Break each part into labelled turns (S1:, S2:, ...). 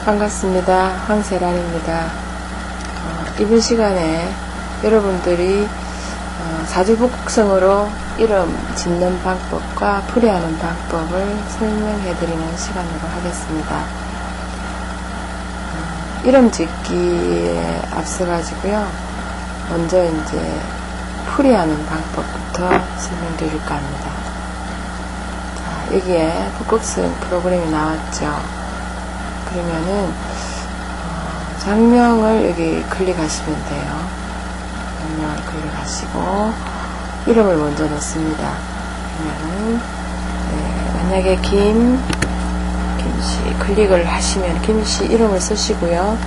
S1: 반갑습니다. 황세란입니다. 이번 시간에 여러분들이 사주복성으로 이름 짓는 방법과 풀이하는 방법을 설명해 드리는 시간으로 하겠습니다. 이름 짓기에 앞서 가지고요. 먼저 이제 풀이하는 방법부터 설명드릴까 합니다. 자, 여기에 북극성 프로그램이 나왔죠. 그러면은 장명을 여기 클릭하시면 돼요. 장명을 클릭하시고 이름을 먼저 넣습니다. 그러면은 만약에 김씨 클릭을 하시면 김씨 이름을 쓰시고요.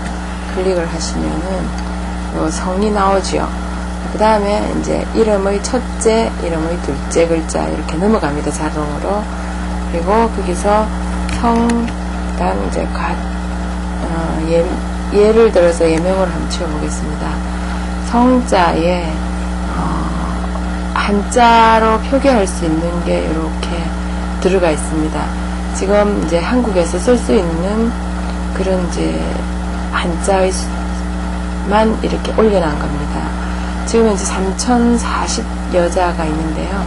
S1: 클릭을 하시면은 성이 나오죠. 그 다음에 이제 이름의 첫째, 이름의 둘째 글자 이렇게 넘어갑니다. 자동으로. 그리고 거기서 다음 이제 예를 들어서 예명을 한번 치워보겠습니다. 성자에 한자로 표기할 수 있는 게 이렇게 들어가 있습니다. 지금 이제 한국에서 쓸 수 있는 그런 이제 한자의만 이렇게 올려놓은 겁니다. 지금 이제 3040여자가 있는데요.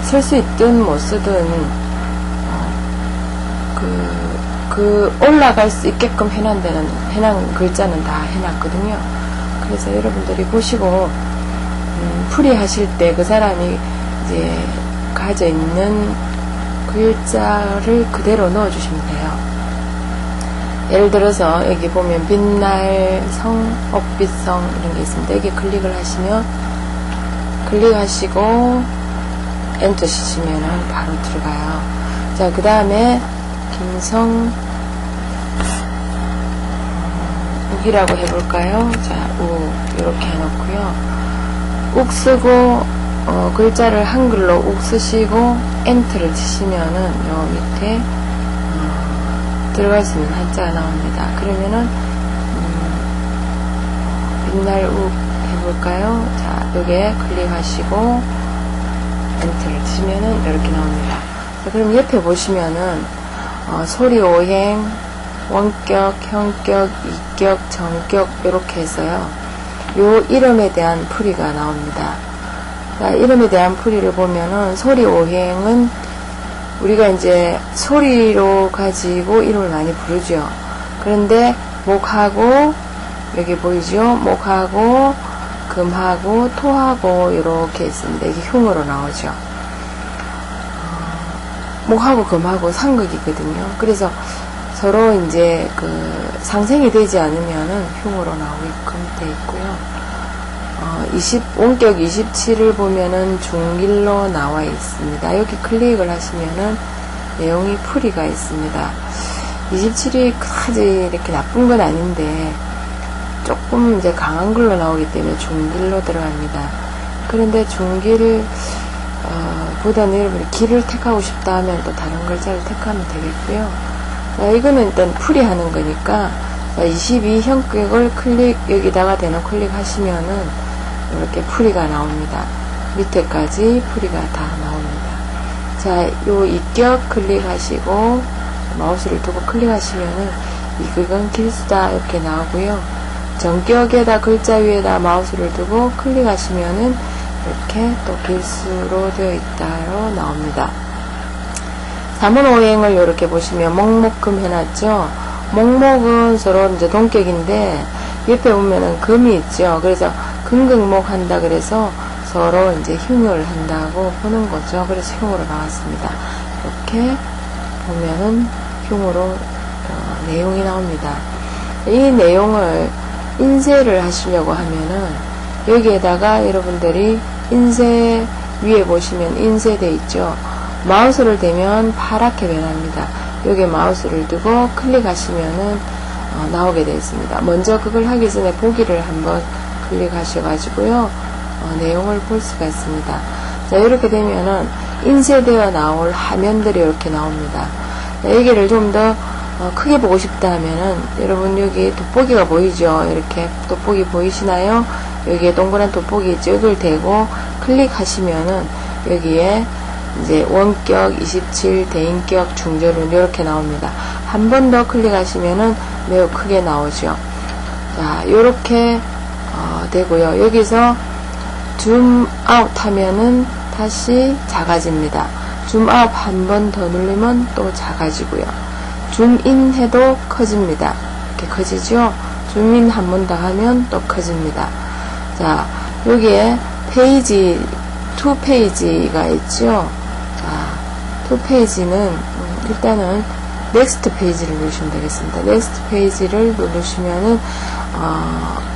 S1: 쓸 수 있든 못 쓰든 올라갈 수 있게끔 해놓은 글자는 다 해놨거든요. 그래서 여러분들이 보시고, 풀이하실 때 그 사람이 이제 가져 있는 글자를 그대로 넣어주시면 돼요. 예를 들어서 여기 보면 빛날, 성, 옥빛성 이런 게 있습니다. 여기 클릭을 하시면, 클릭하시고, 엔터 치시면은 바로 들어가요. 자, 그 다음에, 김성, 욱이라고 해볼까요? 자, 욱, 이렇게 해놓고요. 욱 쓰고, 글자를 한글로 욱 쓰시고, 엔터를 치시면은, 요 밑에, 들어갈 수 있는 한자가 나옵니다. 그러면은, 빛날 욱 해볼까요? 자, 여기에 클릭하시고, 엔터를 치시면은, 이렇게 나옵니다. 자, 그럼 옆에 보시면은, 소리 오행, 원격, 형격, 이격, 정격 이렇게 해서요. 요 이름에 대한 풀이가 나옵니다. 자, 이름에 대한 풀이를 보면은 소리 오행은 우리가 이제 소리로 가지고 이름을 많이 부르죠. 그런데 목하고 여기 보이죠? 목하고 금하고 토하고 이렇게 있습니다. 이게 흉으로 나오죠. 목하고 금하고 상극이거든요. 그래서 서로 이제 상생이 되지 않으면은 흉으로 나오게끔 되어 있고요. 원격 27을 보면은 중길로 나와 있습니다. 여기 클릭을 하시면은 내용이 풀이가 있습니다. 27이 그다지 이렇게 나쁜 건 아닌데 조금 이제 강한 글로 나오기 때문에 중길로 들어갑니다. 그런데 중길 보다는 여러분이 길을 택하고 싶다 하면 또 다른 글자를 택하면 되겠고요. 자, 이거는 일단 풀이하는 거니까 22 형격을 여기다가 대놓고 클릭하시면은 이렇게 풀이가 나옵니다. 밑에까지 풀이가 다 나옵니다. 자, 요 이격 클릭하시고 마우스를 두고 클릭하시면은 이건 길수다 이렇게 나오고요. 정격에다 글자 위에다 마우스를 두고 클릭하시면은 이렇게 또 길수로 되어 있다로 나옵니다. 삼원오행을 이렇게 보시면 목목금 해놨죠. 목목은 서로 이제 동격인데 옆에 보면은 금이 있죠. 그래서 금극목 한다 그래서 서로 이제 흉을 한다고 보는 거죠. 그래서 흉으로 나왔습니다. 이렇게 보면은 흉으로 내용이 나옵니다. 이 내용을 인쇄를 하시려고 하면은 여기에다가 여러분들이 인쇄 위에 보시면 인쇄되어 있죠. 마우스를 대면 파랗게 변합니다. 여기에 마우스를 두고 클릭하시면은 나오게 되어 있습니다. 먼저 그걸 하기 전에 보기를 한번 클릭하셔가지고요. 내용을 볼 수가 있습니다. 자, 이렇게 되면은 인쇄되어 나올 화면들이 이렇게 나옵니다. 자, 여기를 좀 더 크게 보고 싶다 하면은 여러분 여기 돋보기가 보이죠? 이렇게 돋보기 보이시나요? 여기에 동그란 돋보기 있죠? 이걸 대고 클릭하시면은 여기에 이제 원격, 27, 대인격, 중절운 이렇게 나옵니다. 한 번 더 클릭하시면은 매우 크게 나오죠. 자, 요렇게 되고요. 여기서 줌 아웃 하면은 다시 작아집니다. 줌 아웃 한 번 더 누르면 또 작아지고요. 줌 인 해도 커집니다. 이렇게 커지죠? 줌 인 한 번 더 하면 또 커집니다. 자, 여기에 페이지, 2페이지가 있죠? 자, 2페이지는 일단은 넥스트 페이지를 누르시면 되겠습니다. 넥스트 페이지를 누르시면은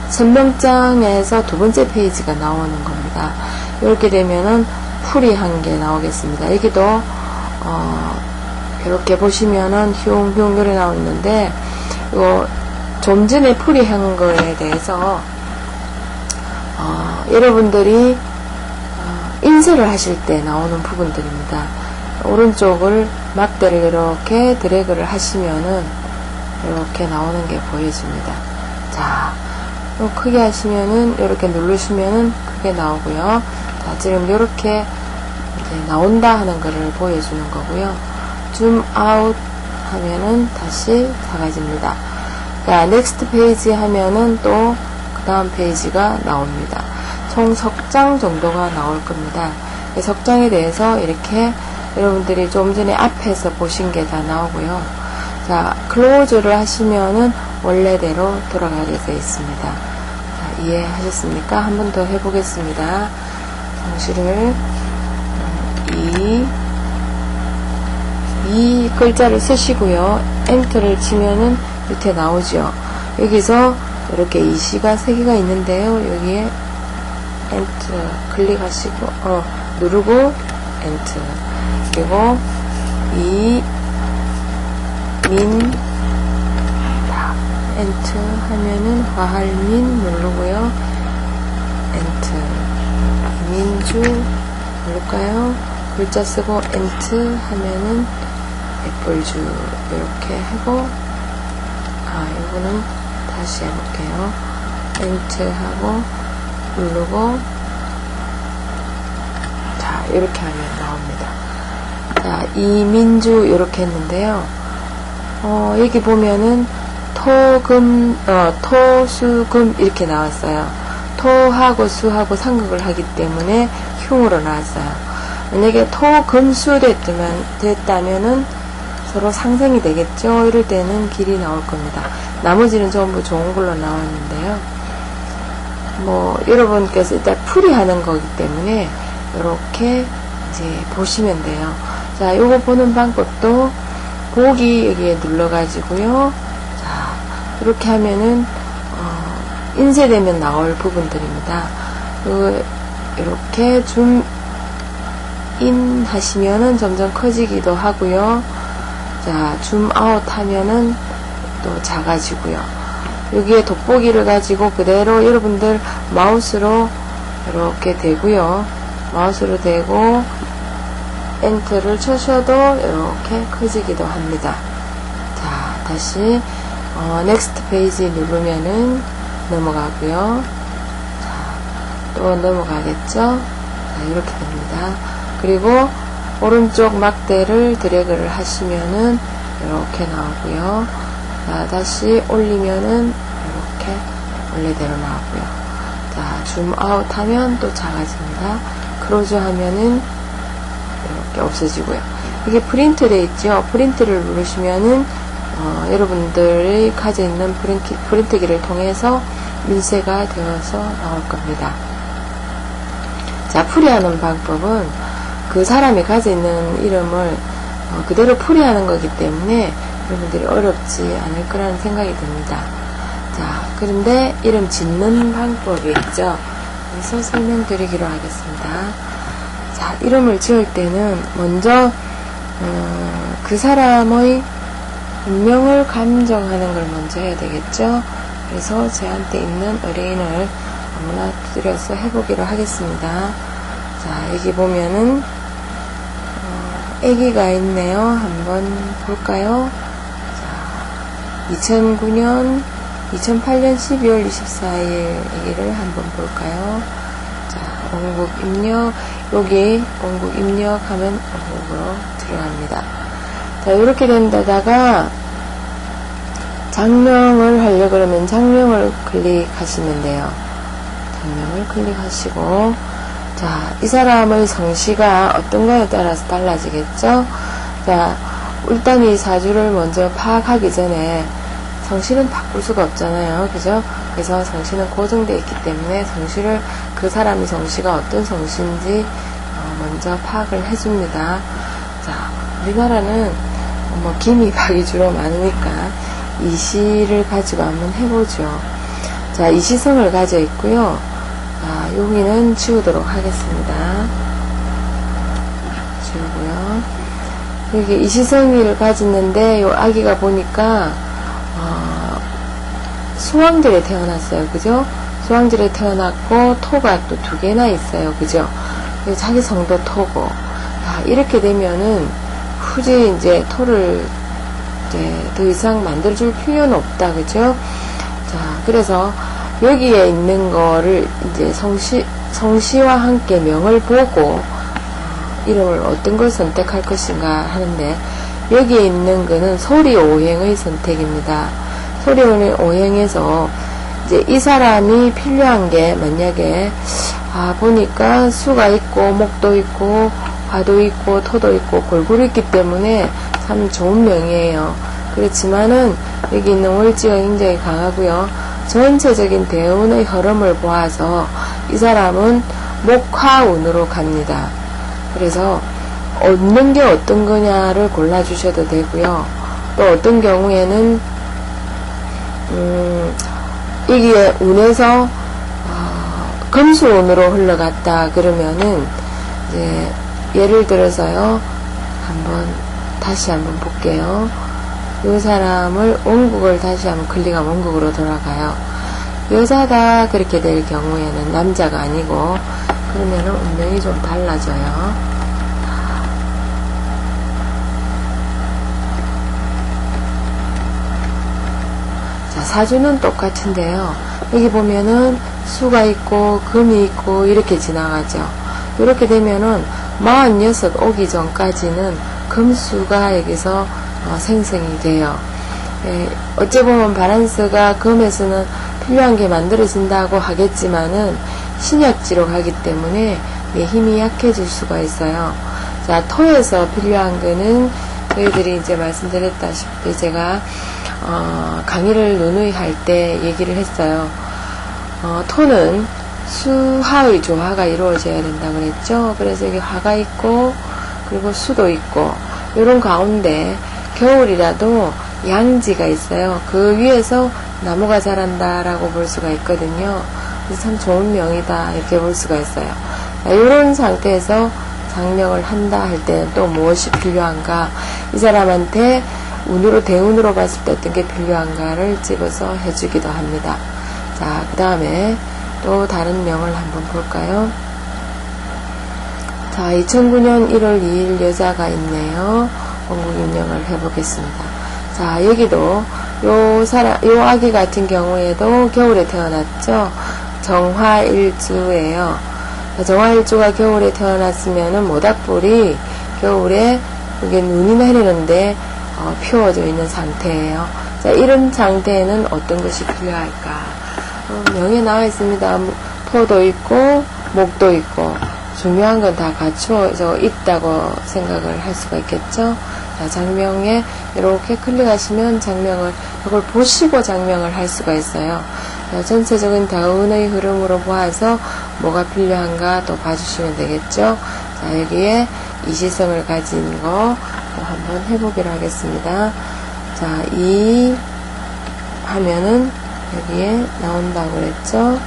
S1: 설명장에서 두 번째 페이지가 나오는 겁니다. 이렇게 되면은 풀이 한 개 나오겠습니다. 여기도 이렇게 보시면은 흉흉 노래 나오는데 이거 좀 전에 풀이 한 거에 대해서 여러분들이 인쇄를 하실 때 나오는 부분들입니다. 오른쪽을 막대를 이렇게 드래그를 하시면은 이렇게 나오는 게 보여집니다. 자, 크게 하시면은 이렇게 누르시면은 크게 나오고요. 자, 지금 이렇게 이제 나온다 하는 거를 보여주는 거고요. 줌 아웃 하면은 다시 작아집니다. 자, 넥스트 페이지 하면은 또 그 다음 페이지가 나옵니다. 총 석 장 정도가 나올 겁니다. 석장에 대해서 이렇게 여러분들이 좀 전에 앞에서 보신 게 다 나오고요. 자, 클로즈를 하시면은 원래대로 돌아가게 되어 있습니다. 자, 이해하셨습니까? 한 번 더 해보겠습니다. 성실을 이 글자를 쓰시고요. 엔터를 치면은 밑에 나오죠. 여기서 이렇게 이시가 3개가 있는데요. 여기에 엔터 클릭하시고 누르고 엔터, 그리고 엔터 하면은 화할민 누르고요. 엔터, 민주 누를까요? 글자 쓰고 엔터 하면은 애플주 이렇게 하고, 이거는 다시 해볼게요. 엔터 하고 누르고, 자, 이렇게 하면 나옵니다. 자, 이민주 이렇게 했는데요. 여기 보면은 토, 수, 금 이렇게 나왔어요. 토하고 수하고 상극을 하기 때문에 흉으로 나왔어요. 만약에 토, 금, 수 됐다면은 서로 상생이 되겠죠. 이럴 때는 길이 나올 겁니다. 나머지는 전부 좋은 걸로 나왔는데요. 여러분께서 일단 풀이하는 거기 때문에 이렇게 이제 보시면 돼요. 자, 요거 보는 방법도 보기 여기에 눌러가지고요. 자, 이렇게 하면은 인쇄되면 나올 부분들입니다. 이렇게 줌인 하시면은 점점 커지기도 하고요. 자, 줌 아웃 하면은 또 작아지고요. 여기에 돋보기를 가지고 그대로 여러분들 마우스로 이렇게 대고요. 마우스로 대고 엔터를 쳐셔도 이렇게 커지기도 합니다. 자, 다시 넥스트 페이지 누르면은 넘어가고요. 자, 또 넘어가겠죠. 자, 이렇게 됩니다. 그리고 오른쪽 막대를 드래그를 하시면은 이렇게 나오고요. 자, 다시 올리면은 이렇게 원래대로 나오고요. 자, 줌 아웃 하면 또 작아집니다. 클로즈 하면은 이렇게 없어지고요. 이게 프린트 돼 있죠. 프린트를 누르시면은 여러분들이 가지고 있는 프린트기를 통해서 인쇄가 되어서 나올 겁니다. 자, 풀이하는 방법은 그 사람이 가지고 있는 이름을 그대로 풀이하는 거기 때문에 여러분들이 어렵지 않을 거라는 생각이 듭니다. 자, 그런데 이름 짓는 방법이 있죠. 그래서 설명드리기로 하겠습니다. 자, 이름을 지을 때는 먼저 그 사람의 운명을 감정하는 걸 먼저 해야 되겠죠. 그래서 저한테 있는 의뢰인을 아무나 들여서 해보기로 하겠습니다. 자, 여기 보면은 아기가 있네요. 한번 볼까요? 자, 2008년 12월 24일 아기를 한번 볼까요? 자, 원국 입력, 여기 원국 입력하면 원국으로 들어갑니다. 자, 이렇게 된 데다가 장명을 하려 그러면 장명을 클릭하시면 돼요. 장명을 클릭하시고, 자, 이 사람의 성씨가 어떤가에 따라서 달라지겠죠? 자, 일단 이 사주를 먼저 파악하기 전에 성씨는 바꿀 수가 없잖아요. 그죠? 그래서 성씨는 고정되어 있기 때문에 성씨를, 그 사람의 성씨가 어떤 성씨인지 먼저 파악을 해줍니다. 자, 우리나라는 뭐 김이 박이 주로 많으니까 이시를 가지고 한번 해보죠. 자, 이시성을 가져 있고요. 자, 여기는 지우도록 하겠습니다. 지우고요. 여기 이시성을 가졌는데 요 아기가 보니까 수왕절에 태어났어요. 그죠? 수왕절에 태어났고 토가 또 2개나 있어요. 그죠? 자기 성도 토고. 자, 이렇게 되면은 굳이 이제 토를 이제 더 이상 만들어줄 필요는 없다. 그죠? 자, 그래서 여기에 있는 거를 이제 성씨와 함께 명을 보고 이름을 어떤 걸 선택할 것인가 하는데, 여기에 있는 거는 소리오행의 선택입니다. 소리오행에서 이제 이 사람이 필요한 게 만약에 보니까 수가 있고 목도 있고 화도 있고 토도 있고 골고루 있기 때문에 참 좋은 명이에요. 그렇지만은 여기 있는 월지가 굉장히 강하고요. 전체적인 대운의 흐름을 보아서 이 사람은 목화운으로 갑니다. 그래서 얻는 게 어떤 거냐를 골라주셔도 되고요. 또 어떤 경우에는 이게 운에서 금수운으로 흘러갔다 그러면은 이제 예를 들어서요, 다시 한번 볼게요. 이 사람을 원국을 다시 한번 클릭하면 원국으로 돌아가요. 여자다 그렇게 될 경우에는 남자가 아니고, 그러면은 운명이 좀 달라져요. 자, 사주는 똑같은데요. 여기 보면은 수가 있고 금이 있고 이렇게 지나가죠. 이렇게 되면은 46 오기 전까지는 금수가 여기서 생성이 돼요. 어찌 보면 바란스가 금에서는 필요한 게 만들어진다고 하겠지만은 신약지로 가기 때문에 힘이 약해질 수가 있어요. 자, 토에서 필요한 거는 저희들이 이제 말씀드렸다시피 제가 강의를 누누이 할 때 얘기를 했어요. 토는 수화의 조화가 이루어져야 된다고 그랬죠. 그래서 여기 화가 있고 그리고 수도 있고, 이런 가운데 겨울이라도 양지가 있어요. 그 위에서 나무가 자란다라고 볼 수가 있거든요. 그래서 참 좋은 명이다 이렇게 볼 수가 있어요. 이런 상태에서 장명을 한다 할 때는 또 무엇이 필요한가, 이 사람한테 운으로 대운으로 봤을 때 어떤 게 필요한가를 집어서 해주기도 합니다. 자, 그 다음에 또 다른 명을 한번 볼까요? 자, 2009년 1월 2일 여자가 있네요. 원국 입력을 해보겠습니다. 자, 여기도 요 아기 같은 경우에도 겨울에 태어났죠. 정화일주예요. 정화일주가 겨울에 태어났으면은 모닥불이 겨울에 여기 눈이 내리는데 피워져 있는 상태예요. 자, 이런 상태에는 어떤 것이 필요할까? 명에 나와 있습니다. 토도 있고 목도 있고 중요한 건 다 갖추어져 있다고 생각을 할 수가 있겠죠. 자, 장명에 이렇게 클릭하시면 장명을, 이걸 보시고 장명을 할 수가 있어요. 자, 전체적인 다운의 흐름으로 보아서 뭐가 필요한가 또 봐주시면 되겠죠. 자, 여기에 이시성을 가진 거 한번 해보기로 하겠습니다. 자, 이 하면은 여기에 나온다고 그랬죠.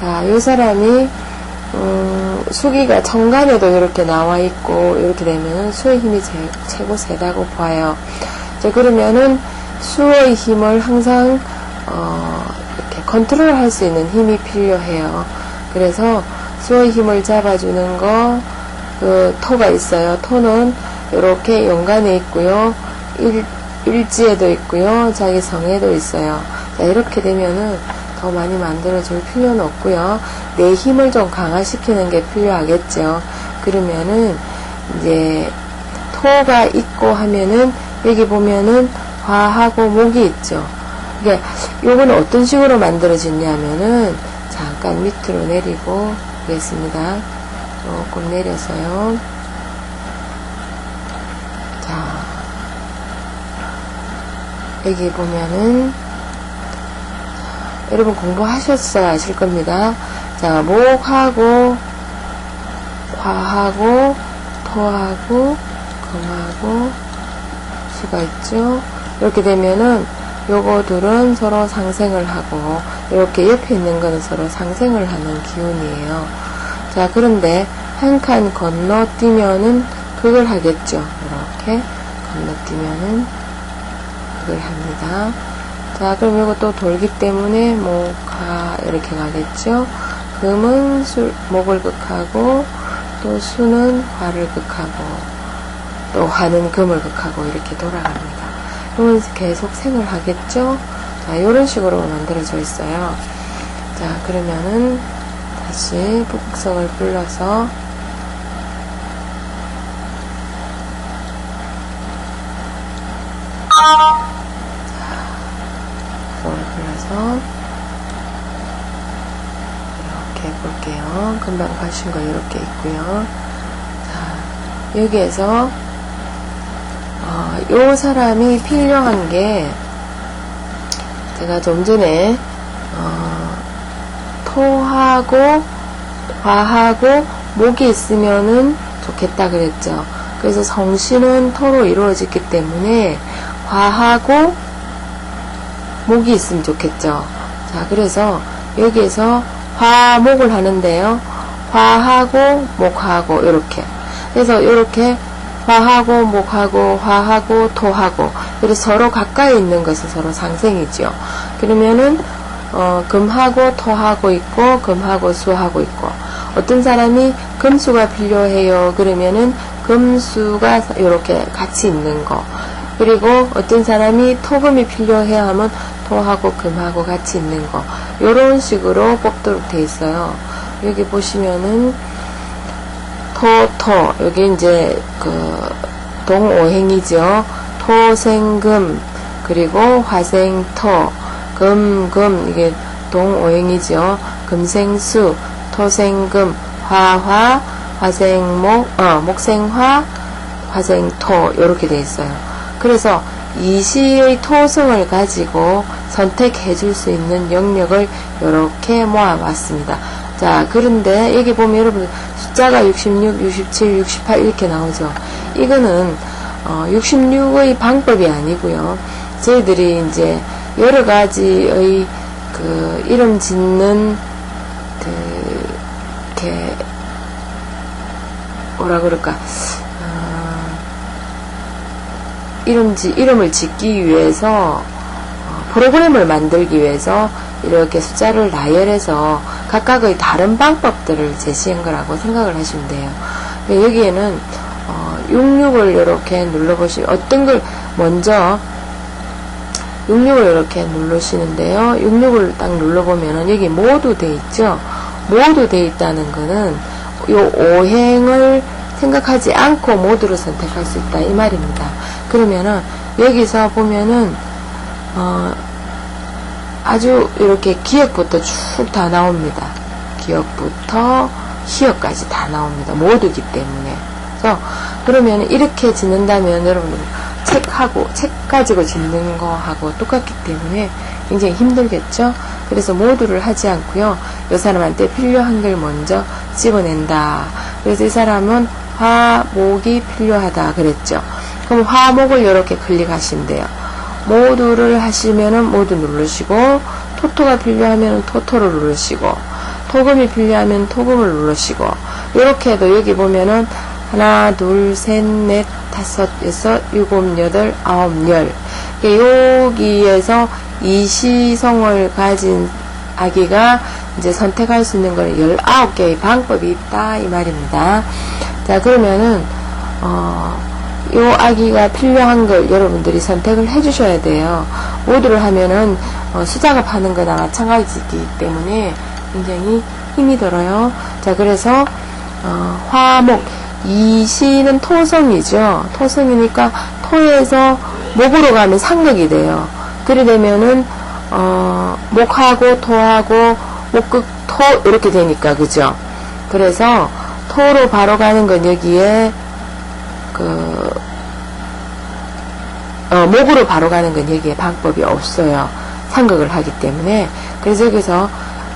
S1: 자, 이 사람이 수기가 정간에도 이렇게 나와 있고 이렇게 되면은 수의 힘이 최고 세다고 봐요. 자, 그러면은 수의 힘을 항상 이렇게 컨트롤 할 수 있는 힘이 필요해요. 그래서 수의 힘을 잡아주는 거, 토가 있어요. 토는 이렇게 연간에 있고요. 일지에도 있고요. 자기 성에도 있어요. 자, 이렇게 되면은 더 많이 만들어줄 필요는 없고요. 내 힘을 좀 강화시키는 게 필요하겠죠. 그러면은 이제 토가 있고 하면은 여기 보면은 화하고 목이 있죠. 이게 요거는 어떤 식으로 만들어지냐면은 잠깐 밑으로 내리고 보겠습니다. 조금 내려서요. 자, 여기 보면은 여러분 공부하셨어야 아실 겁니다. 자, 목하고 화하고 토하고 금하고 수가 있죠. 이렇게 되면은 요거들은 서로 상생을 하고 이렇게 옆에 있는 거는 서로 상생을 하는 기운이에요. 자, 그런데 한 칸 건너뛰면은 그걸 하겠죠. 이렇게 건너뛰면은 그걸 합니다. 자, 그럼 이것도 돌기 때문에 목화 이렇게 가겠죠. 금은 목을 극하고 또 수는 화를 극하고 또 화는 금을 극하고 이렇게 돌아갑니다. 그러면 계속 생을 하겠죠. 자, 이런 식으로 만들어져 있어요. 자, 그러면은 다시 북극성을 불러서 불러서 이렇게 볼게요. 금방 가신 거 이렇게 있고요. 자, 여기에서 요 사람이 필요한 게 제가 좀 전에 토하고 화하고 목이 있으면은 좋겠다 그랬죠. 그래서 성신은 토로 이루어졌기 때문에 화하고 목이 있으면 좋겠죠. 자, 그래서 여기에서 화목을 하는데요. 화하고 목하고 이렇게. 그래서 이렇게 화하고 목하고 화하고 토하고 그래서 서로 가까이 있는 것은 서로 상생이죠. 그러면은 금하고 토하고 있고 금하고 수하고 있고 어떤 사람이 금수가 필요해요. 그러면은 금수가 이렇게 같이 있는 거. 그리고 어떤 사람이 토금이 필요해 하면 토하고 금하고 같이 있는 거. 요런 식으로 뽑도록 돼 있어요. 여기 보시면은 토 여기 이제 그 동오행이죠. 토생금 그리고 화생토 금금 이게 동오행이죠. 금생수 토생금 화화 화생목 목생화 화생토 이렇게 돼 있어요. 그래서 이시의 토성을 가지고 선택해 줄 수 있는 영역을 이렇게 모아봤습니다. 자, 그런데 여기 보면 여러분 숫자가 66, 67, 68 이렇게 나오죠. 이거는 66의 방법이 아니고요. 저희들이 이제 여러 가지의 그 이름 짓는 이렇게 뭐라 그럴까 이름을 짓기 위해서 프로그램을 만들기 위해서 이렇게 숫자를 나열해서 각각의 다른 방법들을 제시한 거라고 생각을 하시면 돼요. 여기에는 66을 이렇게 눌러보시면 어떤 걸 먼저 66을 이렇게 누르시는데요. 66을 딱 눌러보면은 여기 모두 돼 있죠. 모두 돼 있다는 거는 요 오행을 생각하지 않고 모두를 선택할 수 있다 이 말입니다. 그러면은 여기서 보면은 아주 이렇게 기역부터 쭉 다 나옵니다. 기역부터 희역까지 다 나옵니다. 모두기 때문에. 그래서 그러면 이렇게 짓는다면 여러분들 책 가지고 짓는 거하고 똑같기 때문에 굉장히 힘들겠죠. 그래서 모두를 하지 않고요. 이 사람한테 필요한 걸 먼저 집어낸다. 그래서 이 사람은 화목이 필요하다 그랬죠. 그럼 화목을 이렇게 클릭하시면 돼요. 모두를 하시면은 모두 누르시고 토토가 필요하면 토토를 누르시고 토금이 필요하면 토금을 누르시고 이렇게 해도 여기 보면은 하나, 둘, 셋, 넷, 다섯, 여섯, 일곱, 여덟, 아홉, 열. 여기에서 이시성을 가진 아기가 이제 선택할 수 있는 거는 19개의 방법이 있다 이 말입니다. 자, 그러면은 요 아기가 필요한 걸 여러분들이 선택을 해주셔야 돼요. 모두를 하면은 수작업 하는 거나 마찬가지이기 때문에 굉장히 힘이 들어요. 자, 그래서 화목 이시는 토성이죠. 토성이니까 토에서 목으로 가면 상극이 돼요. 그래 되면은 목하고 토하고 목극 토 이렇게 되니까 그죠? 그래서 토로 바로 가는 건 여기에 목으로 바로 가는 건 여기에 방법이 없어요. 상극을 하기 때문에. 그래서 여기서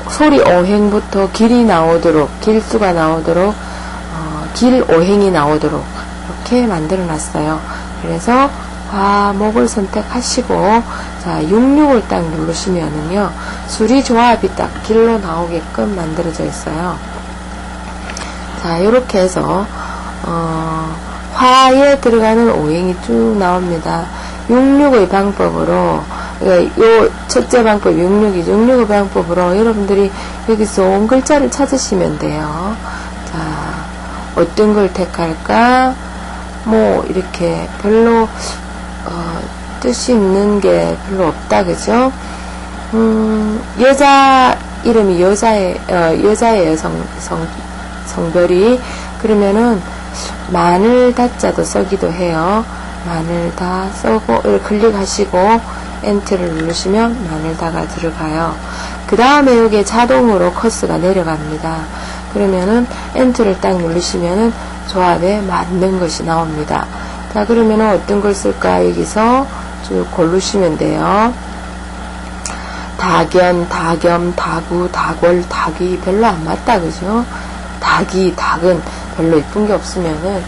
S1: 소리 오행부터 길이 나오도록, 길수가 나오도록, 길 오행이 나오도록 이렇게 만들어 놨어요. 그래서 화목을 선택하시고, 자, 66을 딱 누르시면은요, 수리 조합이 딱 길로 나오게끔 만들어져 있어요. 자, 이렇게 해서, 화에 들어가는 오행이 쭉 나옵니다. 66의 방법으로, 그러니까 요 첫째 방법 66이 66의 방법으로 여러분들이 여기서 온 글자를 찾으시면 돼요. 자, 어떤 걸 택할까? 뭐 이렇게 별로 뜻이 있는 게 별로 없다, 그죠? 여자 이름이 여자예요, 성별이. 그러면은 마늘 다자도 써기도 해요. 마늘 다 써고 클릭하시고 엔트를 누르시면 마늘 다가 들어가요. 그 다음에 여기에 자동으로 커스가 내려갑니다. 그러면은 엔트를 딱 누르시면은 조합에 맞는 것이 나옵니다. 자, 그러면은 어떤 걸 쓸까? 여기서 쭉 고르시면 돼요. 다견, 다겸, 다구, 다골, 닭이 별로 안 맞다, 그죠? 닭이, 닭은 별로 이쁜 게 없으면은,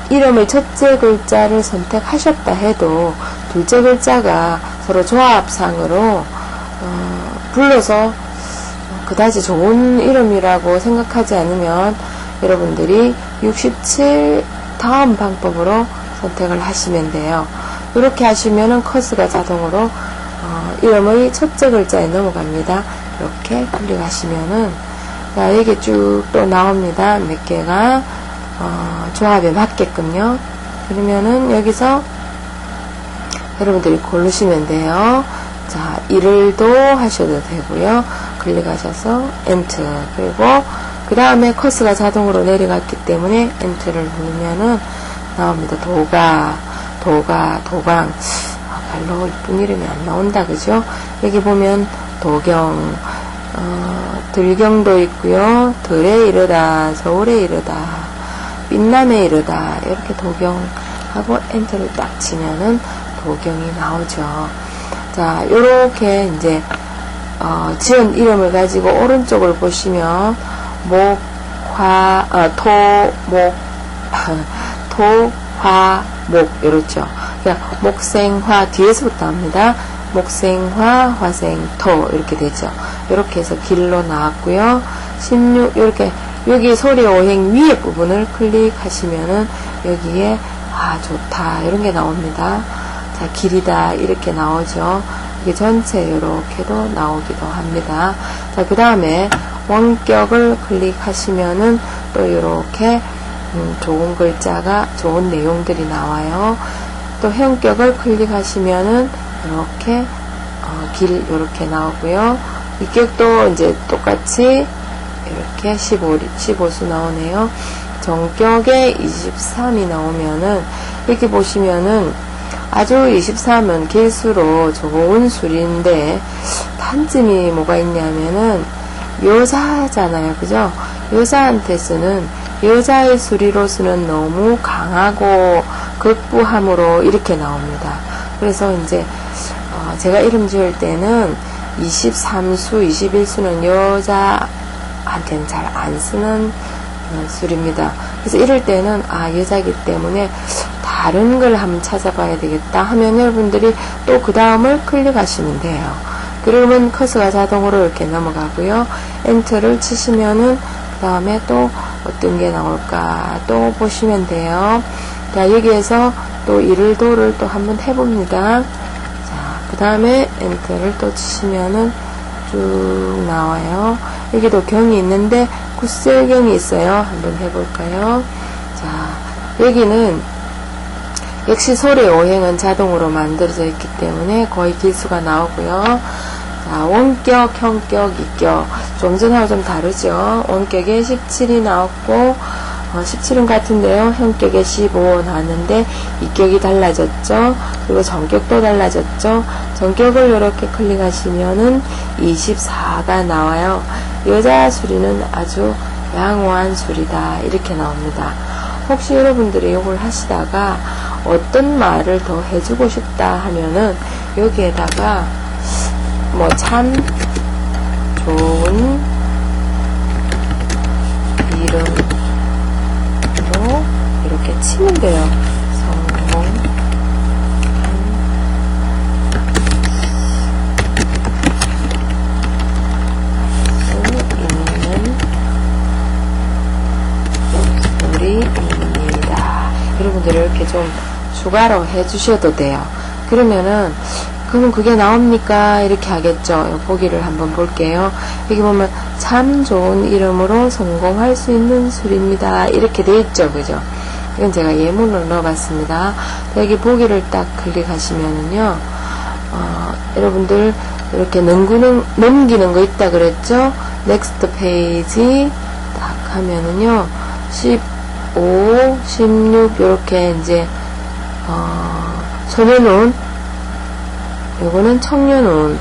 S1: 이름의 첫째 글자를 선택하셨다 해도 둘째 글자가 서로 조합상으로 불러서 그다지 좋은 이름이라고 생각하지 않으면 여러분들이 67 다음 방법으로 선택을 하시면 돼요. 이렇게 하시면은 커스가 자동으로 이름의 첫째 글자에 넘어갑니다. 이렇게 클릭하시면은 자, 여기 쭉 또 나옵니다. 몇 개가 조합에 맞게끔요. 그러면은 여기서 여러분들이 고르시면 돼요. 자, 이를도 하셔도 되고요. 클릭하셔서 엔터. 그리고 그 다음에 커스가 자동으로 내려갔기 때문에 엔터를 누르면은 나옵니다. 도강. 별로 이쁜 이름이 안 나온다, 그죠? 여기 보면 도경, 들경도 있고요. 들에 이르다, 서울에 이르다, 빛남에 이르다. 이렇게 도경하고 엔터를 딱 치면은 도경이 나오죠. 자, 요렇게 이제 지은 이름을 가지고 오른쪽을 보시면 토, 화, 목 이렇죠. 그러니까 목생화 뒤에서부터 합니다. 목생화, 화생, 토 이렇게 되죠. 이렇게 해서 길로 나왔고요. 16 이렇게 여기 소리 오행 위에 부분을 클릭하시면은 여기에 좋다 이런 게 나옵니다. 자, 길이다 이렇게 나오죠. 이게 전체 이렇게도 나오기도 합니다. 자, 그 다음에 원격을 클릭하시면은 또 이렇게 좋은 글자가 좋은 내용들이 나와요. 또 형격을 클릭하시면은 이렇게 길 이렇게 나오고요. 위격도 이제 똑같이 이렇게 15수 나오네요. 정격에 23이 나오면은 이렇게 보시면은 아주 23은 길수로 좋은 수리인데 단점이 뭐가 있냐면은 여자잖아요, 그죠? 여자한테 쓰는 여자의 수리로서는 너무 강하고 극부함으로 이렇게 나옵니다. 그래서 이제 제가 이름 지을 때는 23수, 21수는 여자한테는 잘 안 쓰는 수리입니다. 그래서 이럴 때는 여자이기 때문에 다른 걸 한번 찾아봐야 되겠다 하면 여러분들이 또 그 다음을 클릭하시면 돼요. 그러면 커서가 자동으로 이렇게 넘어가고요. 엔터를 치시면은 그 다음에 또 어떤 게 나올까 또 보시면 돼요. 자, 여기에서 또 이를도를 또 한번 해봅니다. 자, 그 다음에 엔터를 또 치시면은 쭉 나와요. 여기도 경이 있는데 구슬경이 있어요. 한번 해볼까요? 자, 여기는 역시 소리 오행은 자동으로 만들어져 있기 때문에 거의 길수가 나오고요. 자, 원격, 형격, 이격 좀 전하고 좀 다르죠. 원격에 17이 나왔고 17은 같은데요. 현격에 15 나왔는데 입격이 달라졌죠. 그리고 전격도 달라졌죠. 전격을 이렇게 클릭하시면은 24가 나와요. 여자 수리는 아주 양호한 수리다 이렇게 나옵니다. 혹시 여러분들이 이걸 하시다가 어떤 말을 더 해주고 싶다 하면은 여기에다가 뭐 참 좋은 이름으로 이렇게 치면 돼요. 성공한 수 있는 소리입니다. 여러분들 이렇게 좀 추가로 해주셔도 돼요. 그러면은 그러면 그게 나옵니까? 이렇게 하겠죠. 보기를 한번 볼게요. 여기 보면 참 좋은 이름으로 성공할 수 있는 술입니다. 이렇게 돼 있죠. 그죠? 이건 제가 예문을 넣어봤습니다. 여기 보기를 딱 클릭하시면은요. 여러분들 이렇게 넘기는 거 있다 그랬죠? 넥스트 페이지 딱 하면은요. 15, 16 이렇게 이제 소년운 요거는 청년운.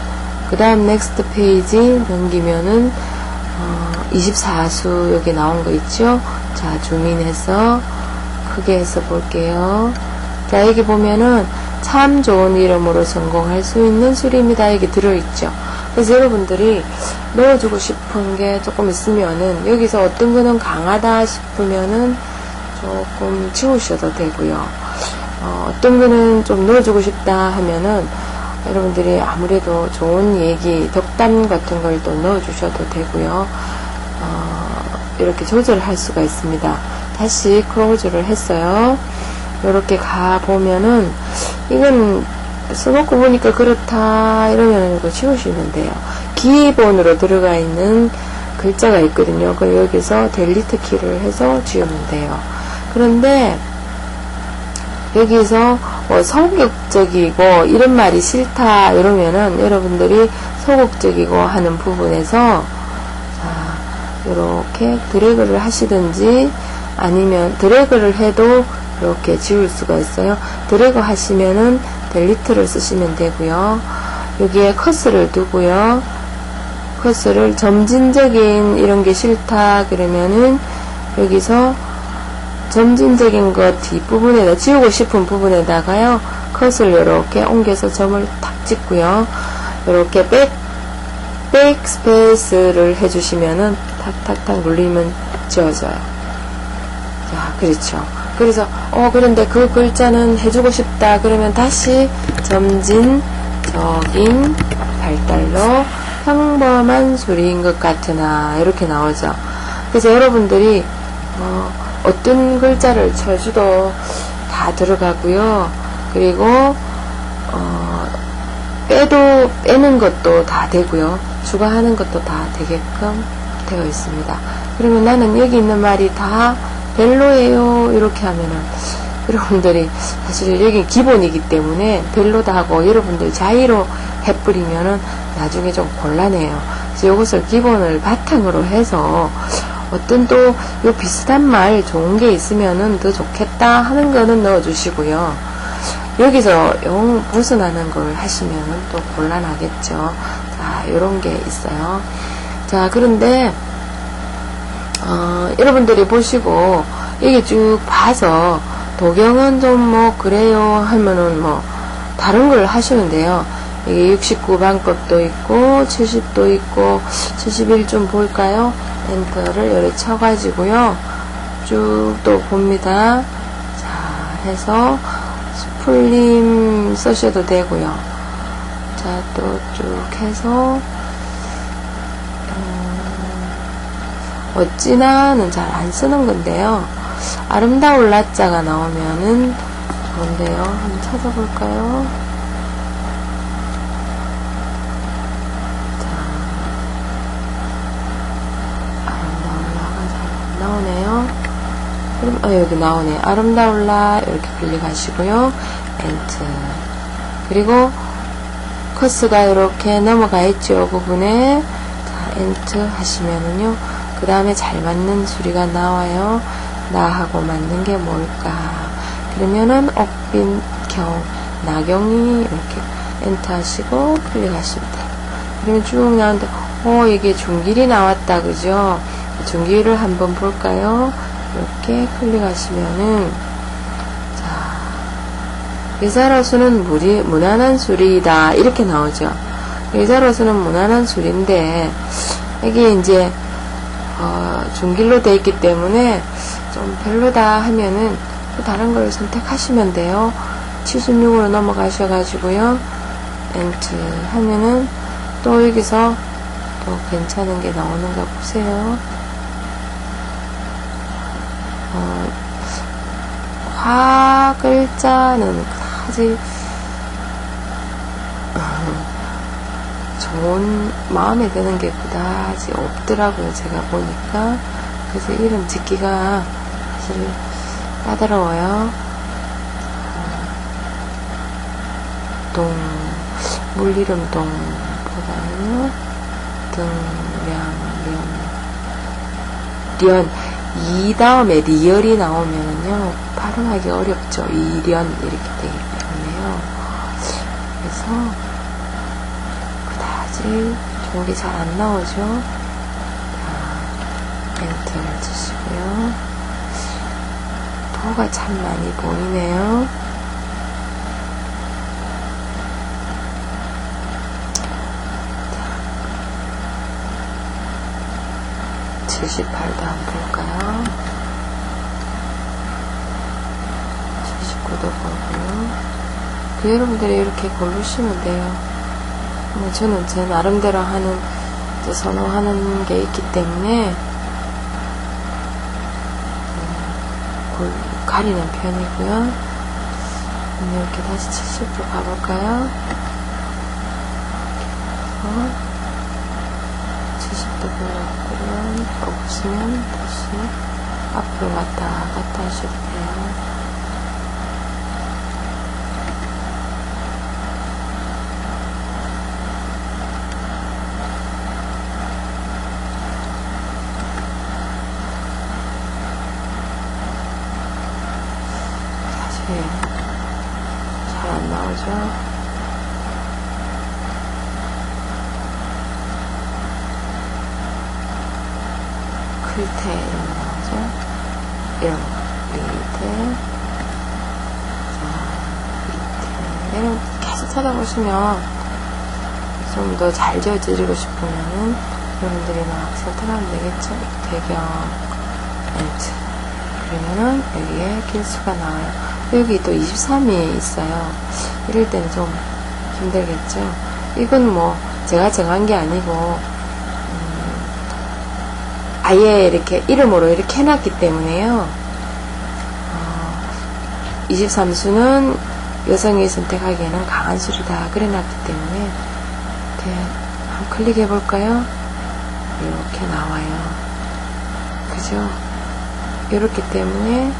S1: 그 다음 넥스트 페이지 넘기면은 24수 여기 나온 거 있죠. 자, 주민해서 크게 해서 볼게요. 자, 여기 보면은 참 좋은 이름으로 성공할 수 있는 술입니다. 여기 들어있죠. 그래서 여러분들이 넣어주고 싶은 게 조금 있으면은 여기서 어떤 거는 강하다 싶으면은 조금 지우셔도 되고요. 어떤 거는 좀 넣어주고 싶다 하면은 여러분들이 아무래도 좋은 얘기, 덕담 같은 걸 또 넣어주셔도 되고요. 이렇게 조절할 수가 있습니다. 다시 클로즈를 했어요. 이렇게 가보면은, 이건 써놓고 보니까 그렇다, 이러면 이거 지우시면 돼요. 기본으로 들어가 있는 글자가 있거든요. 그 여기서 델리트 키를 해서 지우면 돼요. 그런데, 여기서 소극적이고 이런 말이 싫다 이러면은 여러분들이 소극적이고 하는 부분에서 자, 이렇게 드래그를 하시든지 아니면 드래그를 해도 이렇게 지울 수가 있어요. 드래그 하시면은 델리트를 쓰시면 되고요. 여기에 커스를 두고요. 커스를 점진적인 이런 게 싫다 그러면은 여기서 점진적인 것 뒷부분에다 지우고 싶은 부분에다가요 컷을 이렇게 옮겨서 점을 탁 찍고요. 이렇게 백스페이스를 해주시면은 탁탁탁 눌리면 지워져요. 자, 그렇죠. 그래서 그런데 그 글자는 해주고 싶다 그러면 다시 점진적인 발달로 평범한 소리인 것 같으나 이렇게 나오죠. 그래서 여러분들이 어떤 글자를 쳐줘도 다 들어가고요. 그리고 빼는 것도 다 되고요. 추가하는 것도 다 되게끔 되어 있습니다. 그러면 나는 여기 있는 말이 다 별로예요. 이렇게 하면은 여러분들이 사실 여기 기본이기 때문에 별로다 하고 여러분들 자의로 해버리면은 나중에 좀 곤란해요. 그래서 이것을 기본을 바탕으로 해서 어떤 또 요 비슷한 말 좋은 게 있으면은 더 좋겠다 하는 거는 넣어주시고요. 여기서 영 벗어나는 걸 하시면은 또 곤란하겠죠. 자, 요런 게 있어요. 자, 그런데 여러분들이 보시고 이게 쭉 봐서 도경은 좀 뭐 그래요 하면은 뭐 다른 걸 하시면 돼요. 이게 69방법도 있고 70도 있고 71 좀 볼까요? 엔터를 이렇게 쳐가지고요. 쭉 또 봅니다. 자, 해서 스플림 쓰셔도 되고요. 자, 또 쭉 해서 어찌나는 잘 안 쓰는 건데요. 아름다울 라자가 나오면은 좋은데요. 한번 찾아볼까요? 나오네요. 그럼 여기 나오네. 아름다울라 이렇게 클릭하시고요. 엔트. 그리고 커스가 이렇게 넘어가 있죠. 부분에 자, 엔트 하시면은요. 그 다음에 잘 맞는 수리가 나와요. 나하고 맞는 게 뭘까? 그러면은 옥빈, 경, 나경이 이렇게 엔터 하시고 클릭하시면 돼요. 그러면 쭉 나오는데, 이게 중길이 나왔다, 그죠? 중길을 한번 볼까요? 이렇게 클릭하시면은, 자, 예사로수는 무난한 수리다. 이렇게 나오죠. 예사로수는 무난한 수리인데, 이게 이제, 중길로 되어 있기 때문에 좀 별로다 하면은 또 다른 걸 선택하시면 돼요. 76으로 넘어가셔가지고요. 엔트 하면은 또 여기서 또 괜찮은 게 나오는가 보세요. 화 글자는 그다지 좋은 마음에 드는 게 그다지 없더라고요. 제가 보니까. 그래서 이름 짓기가 사실 까다로워요. 물이름 동보다는요, 련. 이 다음에 리얼이 나오면은요, 발음하기 어렵죠. 이련, 이렇게 되기 때문에요. 그래서, 그다지 좋은 게 잘 안 나오죠. 자, 엔터를 치시고요. 도가 참 많이 보이네요. 78도 한번 볼까요? 79도 보고요. 여러분들이 이렇게 고르시면 돼요. 저는 제 나름대로 하는, 선호하는 게 있기 때문에, 가리는 편이고요. 이렇게 다시 70도 가볼까요? 70도 골랐고요. 없으면 다시 앞으로 왔다 갔다 하셔도 돼요. 사실 잘 안 나오죠? 클테 이런 거 나오죠? 이런 거. 리테. 자, 리테. 이런 계속 찾아보시면 좀 더 잘 지어지고 싶으면은 여러분들이 막 선택하면 되겠죠? 배경, 엔트. 그러면은 여기에 길수가 나와요. 여기 또 23이 있어요. 이럴 때는 좀 힘들겠죠? 이건 뭐 제가 정한 게 아니고 아예 이렇게 이름으로 이렇게 해놨기 때문에요. 23수는 여성이 선택하기에는 강한 수리다. 그래놨기 때문에 이렇게 한번 클릭해 볼까요? 이렇게 나와요. 그죠? 이렇기 때문에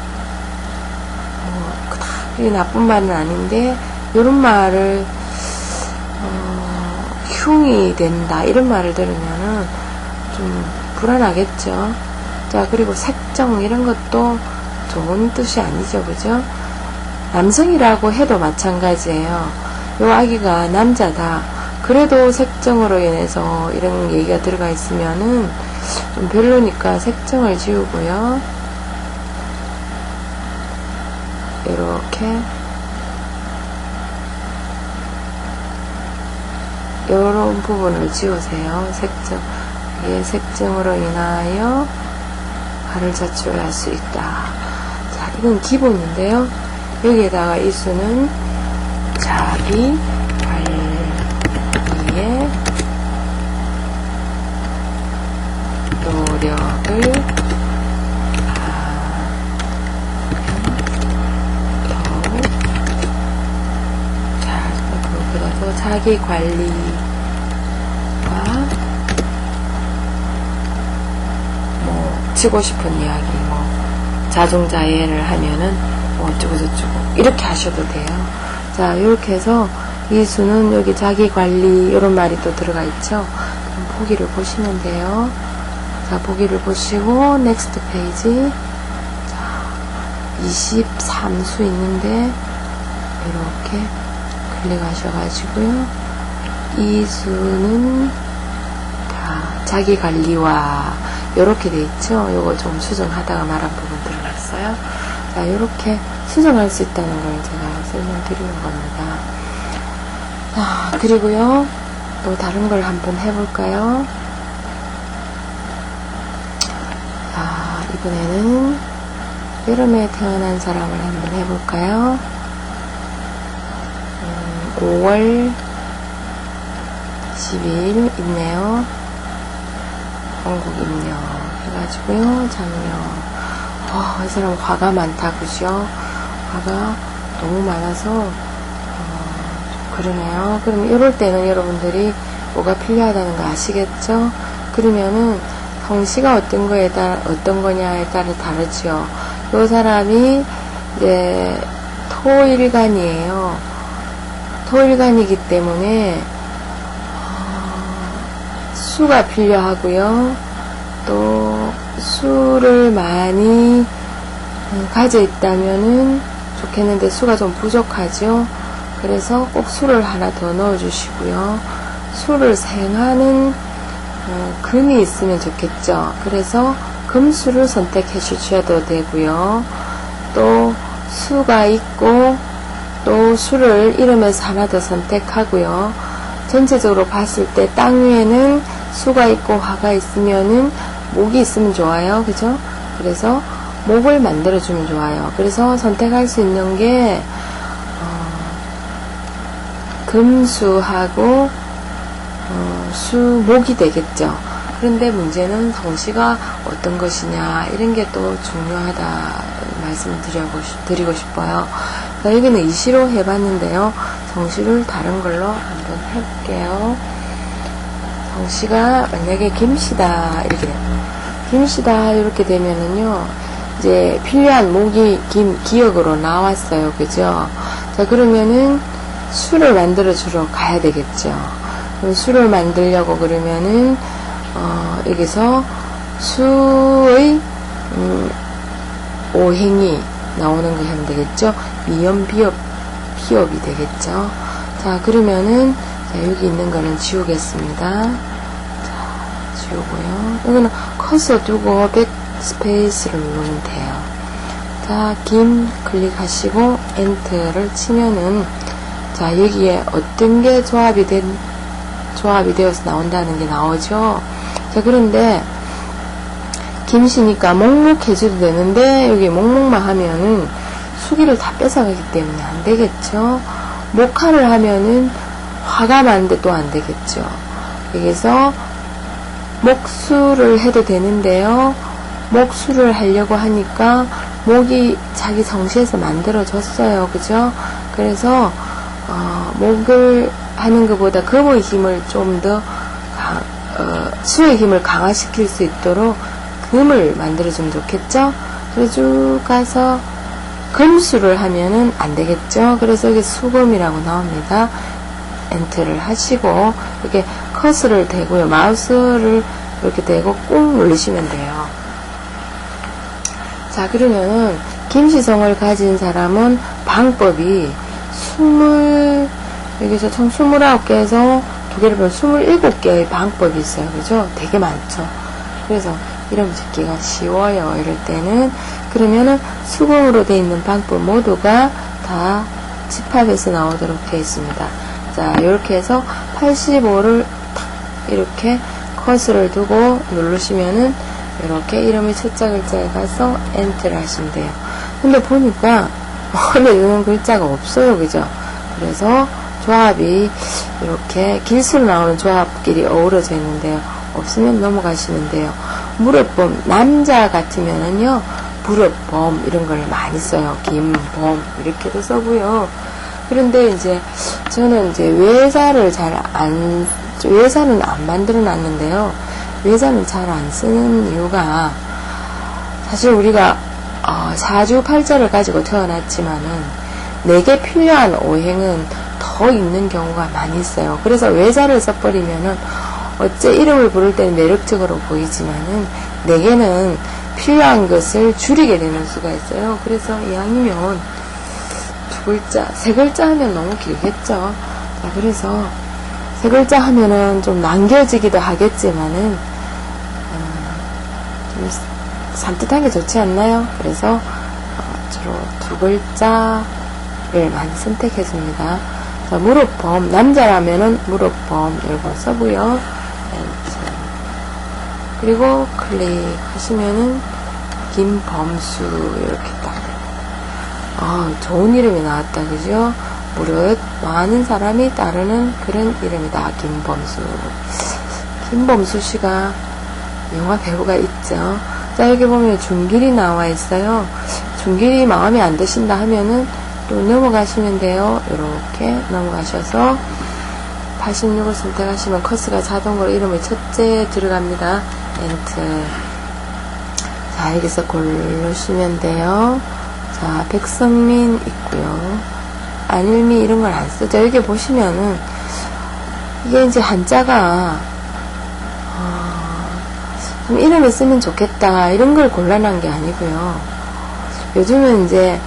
S1: 그게 나쁜 말은 아닌데 이런 말을 흉이 된다 이런 말을 들으면은 좀 불안하겠죠. 자, 그리고 색정 이런 것도 좋은 뜻이 아니죠. 그죠? 남성이라고 해도 마찬가지예요. 요 아기가 남자다. 그래도 색정으로 인해서 이런 얘기가 들어가 있으면은 좀 별로니까 색정을 지우고요. 이렇게 이런 부분을 지우세요. 색정. 이게 색정으로 인하여 발을 자초할 수 있다. 자, 이건 기본인데요. 여기에다가 이 수는 자기 관리에 노력을 더욱 그보다도 자기 관리와 치고 싶은 이야기, 자중자애를 하면은, 어쩌고저쩌고, 이렇게 하셔도 돼요. 자, 이렇게 해서, 이 수는 여기 자기 관리, 이런 말이 또 들어가 있죠. 그럼 보기를 보시면 돼요. 자, 보기를 보시고, 넥스트 페이지. 자, 23수 있는데 이렇게 클릭하셔가지고요. 이 수는 다 자기 관리와 이렇게 돼 있죠. 요거 좀 수정하다가 말한 부분 들어갔어요. 자, 이렇게 수정할 수 있다는 걸 제가 설명드리는 겁니다. 자, 그리고요, 또 다른 걸 한번 해볼까요? 자, 이번에는 여름에 태어난 사람을 한번 해볼까요? 5월 12일 있네요. 한국 입력 해가지고요. 작년. 이 사람 화가 많다, 그죠? 화가 너무 많아서, 그러네요. 그럼 이럴 때는 여러분들이 뭐가 필요하다는 거 아시겠죠? 그러면은, 성씨가 어떤 거냐에 따라 다르죠. 이 사람이, 이제, 토일간이에요. 토일간이기 때문에, 수가 필요하고요. 또 수를 많이 가져 있다면은 좋겠는데 수가 좀 부족하죠. 그래서 꼭 수를 하나 더 넣어 주시고요. 수를 사용하는 금이 있으면 좋겠죠. 그래서 금수를 선택해 주셔도 되고요. 또 수가 있고 또 수를 이름에서 하나 더 선택하고요. 전체적으로 봤을 때 땅 위에는 수가 있고 화가 있으면은 목이 있으면 좋아요. 그죠? 그래서 목을 만들어주면 좋아요. 그래서 선택할 수 있는 게 금수하고 수목이 되겠죠. 그런데 문제는 성씨가 어떤 것이냐 이런 게 또 중요하다 말씀드리고 싶어요. 자, 여기는 이시로 해봤는데요. 성씨를 다른 걸로 한번 해볼게요. 성씨가 만약에 김씨다 이렇게 김씨다 이렇게 되면은요 이제 필요한 목이 기역으로 나왔어요. 그죠? 자, 그러면은 수를 만들어 주러 가야 되겠죠. 수를 만들려고 그러면은 여기서 수의 오행이 나오는 거 하면 되겠죠. 미연 비업 피업이 되겠죠. 자, 그러면은 자, 여기 있는 거는 지우겠습니다. 자, 지우고요. 여기는 커서 두고 백스페이스를 누르면 돼요. 자, 김 클릭하시고 엔터를 치면은 자, 여기에 어떤 게 조합이 되어서 나온다는 게 나오죠. 자, 그런데 김씨니까 목목 해줘도 되는데 여기 목목만 하면은 수기를 다 뺏어가기 때문에 안 되겠죠. 목화를 하면은 화가 많은데 또 안 되겠죠. 여기서 목수를 해도 되는데요. 목수를 하려고 하니까 목이 자기 성씨에서 만들어졌어요. 그죠? 그래서 목을 하는 것보다 금의 힘을 좀 더 수의 힘을 강화시킬 수 있도록 금을 만들어주면 좋겠죠? 그래서 쭉 가서 금수를 하면은 안 되겠죠? 그래서 여기 수금이라고 나옵니다. 엔터를 하시고, 이렇게 커서를 대고요. 마우스를 이렇게 대고 꾹 누르시면 돼요. 자, 그러면은, 김씨성을 가진 사람은 방법이 여기서 총 29개에서 두 개를 보면 27개의 방법이 있어요. 그죠? 되게 많죠? 그래서 이름 짓기가 쉬워요. 이럴 때는. 그러면은 수공으로 되어 있는 방법 모두가 다 집합해서 나오도록 되어 있습니다. 자, 이렇게 해서 85를 탁 이렇게 커서를 두고 누르시면은 이렇게 이름의 첫자 글자에 가서 엔터를 하시면 돼요. 근데 보니까 이런 글자가 없어요. 그죠? 그래서 조합이 이렇게 길수로 나오는 조합끼리 어우러져 있는데요. 없으면 넘어가시면 돼요. 무릇범, 남자 같으면은요, 무릇범, 이런 걸 많이 써요. 김범, 이렇게도 써고요. 그런데 이제, 저는 이제 외사는 안 만들어 놨는데요. 외사는 잘 안 쓰는 이유가, 사실 우리가, 사주팔자를 가지고 태어났지만은, 내게 필요한 오행은 더 있는 경우가 많이 있어요. 그래서 외자를 써버리면은, 어째 이름을 부를 때는 매력적으로 보이지만은 내게는 필요한 것을 줄이게 되는 수가 있어요. 그래서 이왕이면 두 글자, 세 글자 하면 너무 길겠죠. 자, 그래서 세 글자 하면은 좀 남겨지기도 하겠지만은 좀 산뜻한 게 좋지 않나요? 그래서 주로 두 글자를 많이 선택해 줍니다. 자, 무릎범, 남자라면은 무릎범 이거 써고요. 그리고 클릭하시면은 김범수 이렇게 딱 좋은 이름이 나왔다, 그죠? 무릇 많은 사람이 따르는 그런 이름이다. 김범수. 김범수 씨가 영화 배우가 있죠. 자, 여기 보면 중길이 나와 있어요. 중길이 마음에 안 드신다 하면은 또 넘어가시면 돼요. 이렇게 넘어가셔서 86을 선택하시면 커서가 자동으로 이름을 첫째 들어갑니다. 엔트. 자, 여기서 고르시면 돼요. 자, 백성민 있고요. 안일미 이런 걸 안 쓰죠. 여기 보시면은 이게 이제 한자가 좀 이름을 쓰면 좋겠다 이런 걸 곤란한 게 아니고요. 요즘은 이제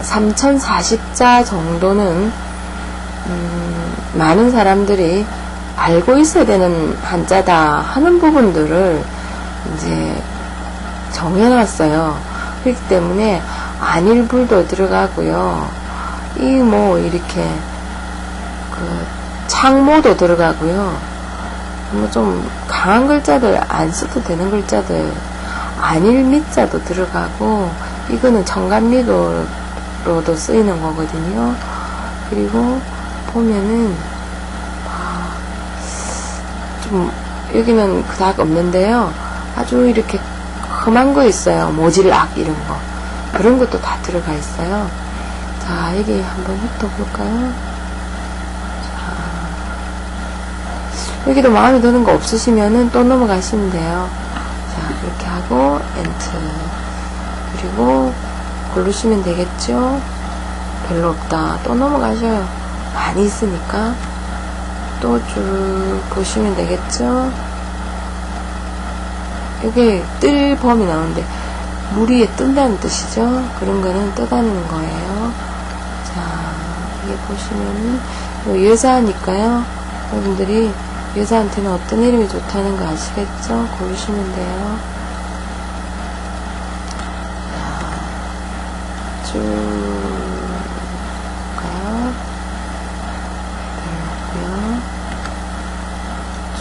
S1: 3040자 정도는 많은 사람들이 알고 있어야 되는 한자다 하는 부분들을 이제 정해놨어요. 그렇기 때문에 안일불도 들어가고요. 이렇게 창모도 들어가고요. 좀 강한 글자들 안 써도 되는 글자들 안일미자도 들어가고 이거는 청간미도로도 쓰이는 거거든요. 그리고 보면은 좀 여기는 그닥 없는데요. 아주 이렇게 험한 거 있어요. 모질락 이런 거 그런 것도 다 들어가 있어요. 자, 여기 한번 훑어볼까요? 자, 여기도 마음에 드는 거 없으시면은 또 넘어가시면 돼요. 자, 그렇게 하고 엔트. 그리고 고르시면 되겠죠? 별로 없다. 또 넘어가셔요. 많이 있으니까 또 쭉 보시면 되겠죠? 여기 뜰 범이 나오는데 물 위에 뜬다는 뜻이죠? 그런 거는 떠다니는 거예요. 자, 이게 보시면은 여자니까요. 여러분들이 여자한테는 어떤 이름이 좋다는 거 아시겠죠? 고르시면 돼요. 자, 쭉 볼까요? 별로고요.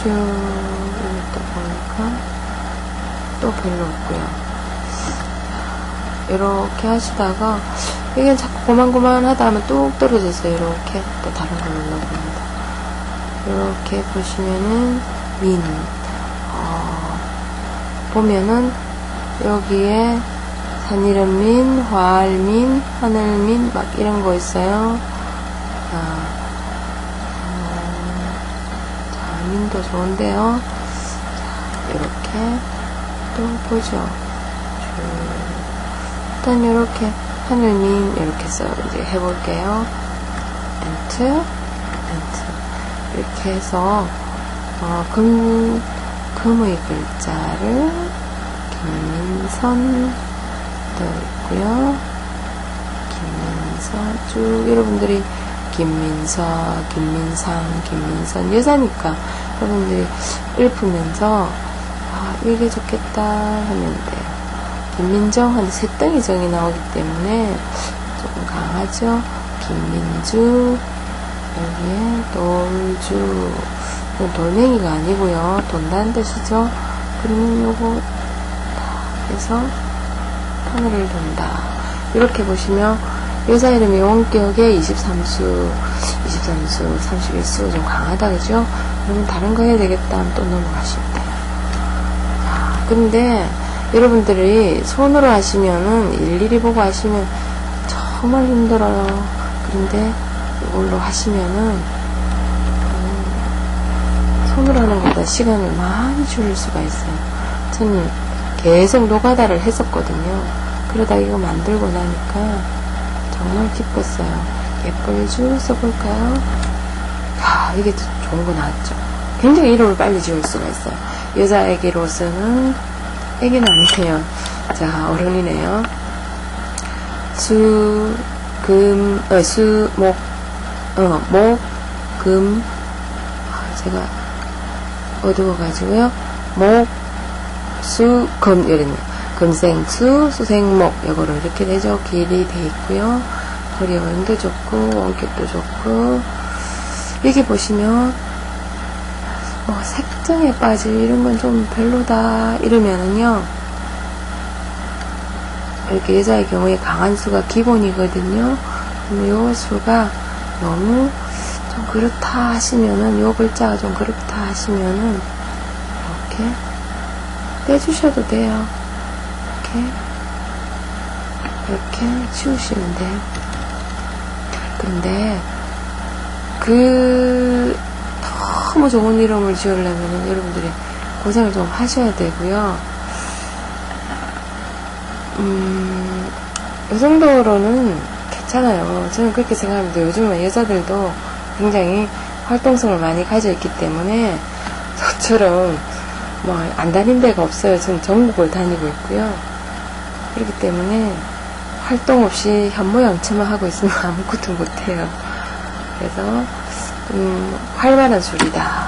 S1: 쭉 이것도 보니까 또 별로 없고요. 이렇게 하시다가 이게 자꾸 고만고만 하다 하면 뚝 떨어져서 이렇게 또 다른 걸 눌러봅니다. 이렇게 보시면은 보면은 여기에 산이름민, 화알민, 하늘민 막 이런 거 있어요. 자, 민도 좋은데요. 자, 이렇게 또 보죠. 일단 이렇게 하늘민 이렇게 써 이제 해볼게요. 엔트, 엔트 이렇게 해서 금의 글자를 김민선 도 있고요. 김민선 쭉 여러분들이 김민서, 김민상, 김민선 여자니까 여러분들이 읊으면서 이게 좋겠다 하면 돼요. 김민정 한 셋덩이 정이 나오기 때문에 조금 강하죠. 김민주 여기에 돌주 이건 돌멩이가 아니고요. 돈다는 뜻이죠. 그러면 요거 다 해서 하늘을 돈다 이렇게 보시면 여자 이름이 원격에 23수 31수 좀 강하다 그죠? 그러면 다른 거 해야 되겠다 하면 또 넘어가시면 돼요. 자, 근데 여러분들이 손으로 하시면은 일일이 보고 하시면 정말 힘들어요. 그런데 이걸로 하시면은 손으로 하는 것보다 시간을 많이 줄일 수가 있어요. 저는 계속 노가다를 했었거든요. 그러다 이거 만들고 나니까 정말 기뻤어요. 예쁠주 써볼까요? 이게 좋은 거 나왔죠. 굉장히 이름을 빨리 지을 수가 있어요. 여자에게로서는 애기는 아니에요. 자, 어른이네요. 목, 금, 제가 어두워가지고요. 목, 수, 금, 이랬네요. 금생수, 수생목, 요거를 이렇게 되죠. 길이 돼 있고요. 허리 모양도 좋고, 원격도 좋고, 여기 보시면, 색정에 빠질 이런 건 좀 별로다, 이러면은요, 이렇게 여자의 경우에 강한 수가 기본이거든요. 그럼 요 수가 너무 좀 그렇다 하시면은, 요 글자가 좀 그렇다 하시면은, 이렇게 떼주셔도 돼요. 이렇게 치우시면 돼요. 근데 너무 좋은 이름을 지으려면 여러분들이 고생을 좀 하셔야 되고요. 이 정도로는 괜찮아요. 저는 그렇게 생각합니다. 요즘은 여자들도 굉장히 활동성을 많이 가져 있기 때문에 저처럼 안 다닌 데가 없어요. 저는 전국을 다니고 있고요. 그렇기 때문에 활동 없이 현모양처만 하고 있으면 아무것도 못해요. 그래서 활발한 술이다.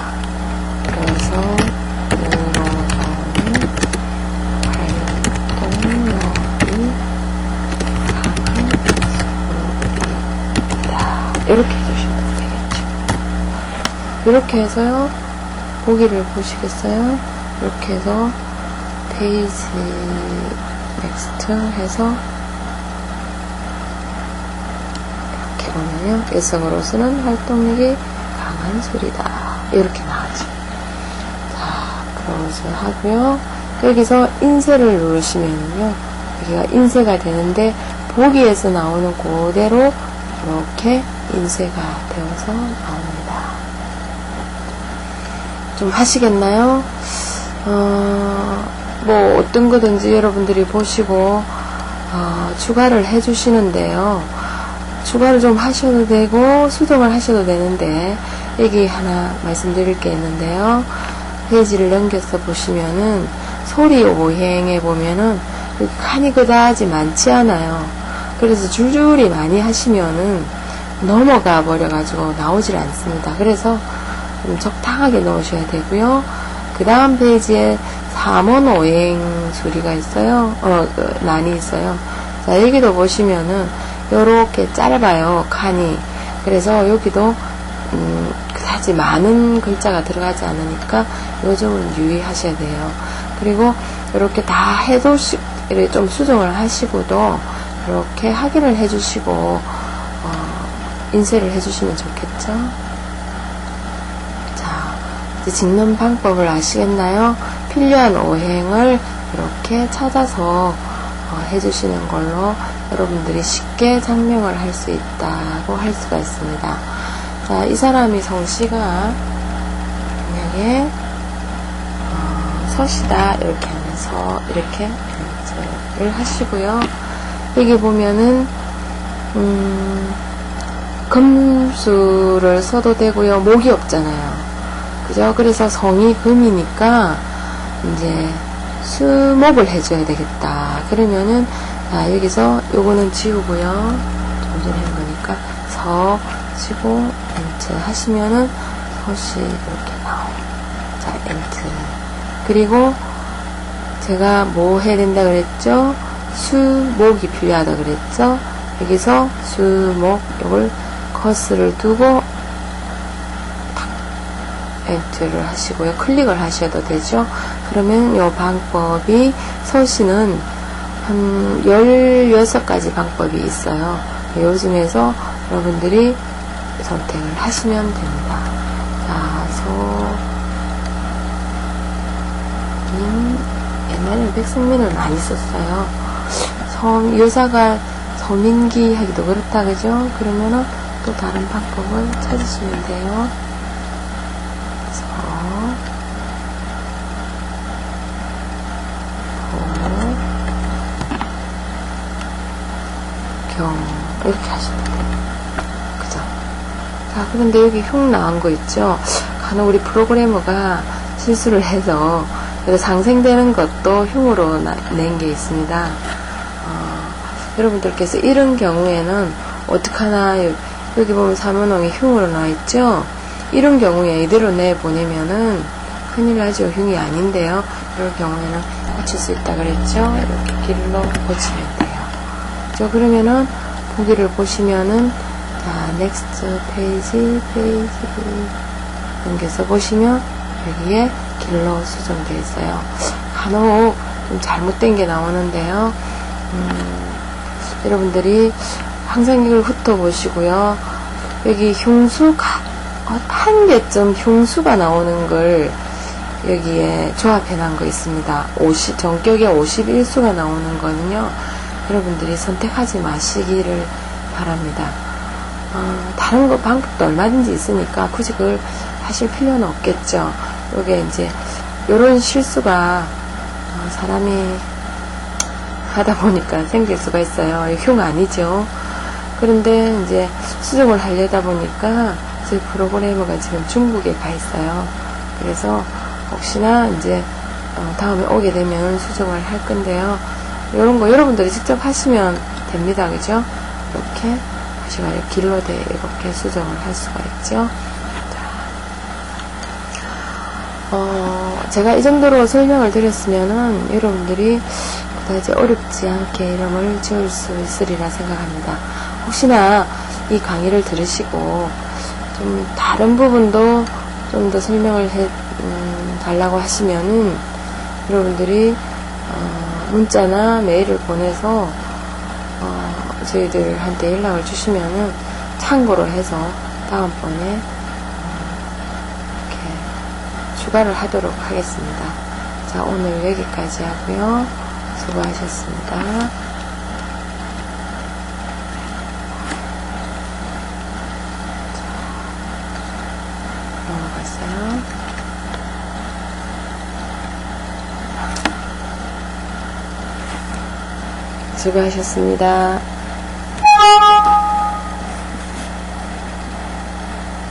S1: 그래서 이렇게 해주시면 되겠죠. 이렇게 해서요, 보기를 보시겠어요? 이렇게 해서 페이지 넥스트 해서 이렇게 보면요, 여성으로서는 활동력이 강한 술이다, 이렇게 나오죠. 자, 그것을 하고요. 여기서 인쇄를 누르시면요, 여기가 인쇄가 되는데 보기에서 나오는 그대로 이렇게 인쇄가 되어서 나옵니다. 좀 하시겠나요? 어떤 거든지 여러분들이 보시고 추가를 해주시는데요. 추가를 좀 하셔도 되고 수정을 하셔도 되는데, 여기 하나 말씀드릴 게 있는데요. 페이지를 넘겨서 보시면은 소리 오행에 보면은 여기 칸이 그다지 많지 않아요. 그래서 줄줄이 많이 하시면은 넘어가 버려가지고 나오질 않습니다. 그래서 좀 적당하게 넣으셔야 되고요. 그 다음 페이지에 3원 오행 소리가 있어요. 난이 있어요. 자, 여기도 보시면은 요렇게 짧아요, 칸이. 그래서 여기도 그다지 많은 글자가 들어가지 않으니까 요 점은 유의하셔야 돼요. 그리고 이렇게 다 해도 좀 수정을 하시고도 이렇게 확인을 해주시고 인쇄를 해주시면 좋겠죠. 자, 이제 찍는 방법을 아시겠나요? 필요한 오행을 이렇게 찾아서 해주시는 걸로 여러분들이 쉽게 장명을 할 수 있다고 할 수가 있습니다. 자, 이 사람이 성씨가 만약에 서시다 이렇게 하면서 이렇게 를 하시고요. 여기 보면은 금수를 써도 되고요. 목이 없잖아요. 그죠? 그래서 성이 금이니까 이제 수목을 해줘야 되겠다. 그러면은 여기서 요거는 지우고요. 좀 전에 한 거니까 서 치고 엔트 하시면은 서시 이렇게 나와요. 자, 엔트. 그리고 제가 뭐 해야 된다 그랬죠? 수목이 필요하다 그랬죠? 여기서 수목 요걸 커스를 두고 탁 엔트를 하시고요. 클릭을 하셔도 되죠. 그러면 이 방법이 서시는 한 16가지 방법이 있어요. 요 중에서 여러분들이 선택을 하시면 됩니다. 자, 옛날에는 백성민을 많이 썼어요. 여자가 서민기 하기도 그렇다, 그죠? 그러면은 또 다른 방법을 찾으시면 돼요. 이렇게 하시면 돼요. 그죠? 자, 그런데 여기 흉 나온 거 있죠? 간혹 우리 프로그래머가 실수를 해서 그래서 상생되는 것도 흉으로 낸 게 있습니다. 여러분들께서 이런 경우에는 어떡하나, 여기 보면 사면홍이 흉으로 나와 있죠? 이런 경우에 이대로 내보내면은 큰일 나죠. 흉이 아닌데요. 이런 경우에는 고칠 수 있다 그랬죠? 이렇게 길로 고치면 돼요. 저 그러면은 보기를 보시면은, 자, 넥스트 페이지 넘겨서 보시면 여기에 길로 수정되어 있어요. 간혹 좀 잘못된 게 나오는데요. 여러분들이 항상 이걸 훑어보시고요. 여기 흉수가 한 개쯤 흉수가 나오는 걸 여기에 조합해 놓은 거 있습니다. 전격에 51수가 나오는 거는요, 여러분들이 선택하지 마시기를 바랍니다. 다른 거 방법도 얼마든지 있으니까 굳이 그걸 하실 필요는 없겠죠. 요게 이제 요런 실수가 사람이 하다 보니까 생길 수가 있어요. 흉 아니죠. 그런데 이제 수정을 하려다 보니까 저희 프로그래머가 지금 중국에 가 있어요. 그래서 혹시나 이제 다음에 오게 되면 수정을 할 건데요. 이런 거 여러분들이 직접 하시면 됩니다. 그죠? 이렇게 하시고 길로 이렇게 수정을 할 수가 있죠. 제가 이 정도로 설명을 드렸으면은 여러분들이 그다지 어렵지 않게 이름을 지을 수 있으리라 생각합니다. 혹시나 이 강의를 들으시고 좀 다른 부분도 좀 더 설명을 달라고 하시면은 여러분들이 문자나 메일을 보내서 저희들한테 연락을 주시면은 참고로 해서 다음번에 이렇게 추가를 하도록 하겠습니다. 자, 오늘 여기까지 하고요. 수고하셨습니다. 넘어갔어요. 수고하셨습니다.